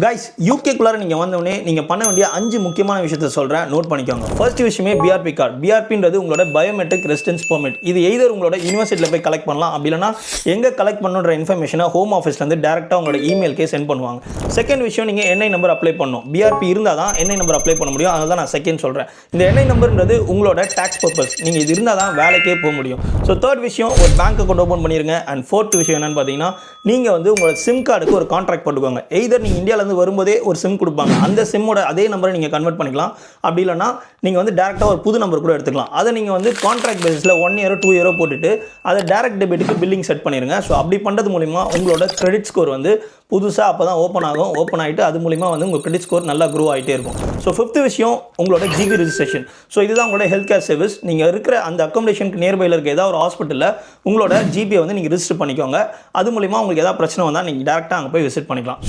Guys யூகேக்குள்ளார நீங்கள் வந்தோடனே நீங்கள் பண்ண வேண்டிய 5 முக்கியமான விஷயத்தை சொல்கிறேன், நோட் பண்ணிக்கோங்க. ஃபர்ஸ்ட் விஷயமே பிஆர்பி கார்டு. பிஆர்பின்றது உங்களோட பயோமெட்ரிக் ரெசிடென்ஸ் பெர்மிட். இது எய்தர் உங்களோட யூனிவர்சிட்டியில் போய் கலெக்ட் பண்ணலாம், அப்படி இல்லைனா எங்கே கலெக்ட் பண்ணுன்ற இன்ஃபர்மேஷனை ஹோம் ஆஃபீஸ்லேருந்து டேரெக்டாக உங்களோட இமெயிலுக்கே சென்ட் பண்ணுவாங்க. செகண்ட் விஷயம், நீங்கள் என்ஐ நம்பர் அப்ளை பண்ணணும். பிஆர்பி இருந்தால் தான் என்ஐ நம்பர் அப்ளை பண்ண முடியும். அதனால தான் நான் செகண்ட் சொல்கிறேன். இந்த என்ஐ நம்பர்ன்றது உங்களோட டேக்ஸ் பர்பஸ். நீங்கள் இது இருந்தால் தான் வேலைக்கே போக முடியும். ஸோ தேர்ட் விஷயம், ஒரு பேங்க் அக்கௌண்ட் ஓப்பன் பண்ணிடுங்க. அண்ட் ஃபோர்த் விஷயம் என்னென்னு பார்த்தீங்கன்னா, நீங்கள் வந்து உங்களோட சிம் கார்டுக்கு ஒரு கான்ட்ராக்ட் போட்டுக்கோங்க. எய்தர் நீங்கள் இந்தியாவிலேருந்து வரும்போதே ஒரு சிம் கொடுப்பாங்க, அந்த சிம்மோட அதே நம்பரை நீங்கள் கன்வெர்ட் பண்ணிக்கலாம். அப்படி இல்லைனா நீங்கள் வந்து டேரெக்டாக ஒரு புது நம்பர் கூட எடுத்துக்கலாம். அதை நீங்கள் வந்து கான்ட்ராக்ட் பேசிஸில் 1 இயரோ 2 இயரோ போட்டுட்டு அதை டேரக்ட் டெபிட்டுக்கு பில்லிங் செட் பண்ணிடுங்க. ஸோ அப்படி பண்ணுறது மூலிமா உங்களோட கிரெடிட் ஸ்கோர் வந்து புதுசாக அப்போ தான் ஓப்பன் ஆகும். ஓப்பன் ஆகிட்டு அது மூலிமா வந்து உங்கள் கிரெடிட் ஸ்கோர் நல்லா க்ரோ ஆகிட்டே இருக்கும். ஸோ ஃபிஃப்த் விஷயம், உங்களோட ஜிபி ரெஜிஸ்ட்ரேஷன். ஸோ இதுதான் உங்களோட ஹெல்த் கேர் சர்வீஸ். நீங்கள் இருக்கிற அந்த அக்காமடேஷனுக்கு நியர்பையில் இருக்க ஏதாவது ஒரு ஹாஸ்பிட்டலில் உங்களோட ஜிபியை வந்து நீங்கள் ரிஜிஸ்டர் பண்ணிக்கோங்க. அது மூலிமா உங்களுக்கு ஏதாவது பிரச்சனை வந்தால் நீங்கள் டேரெக்டாக அங்கே போய் விசிட் பண்ணிக்கலாம்.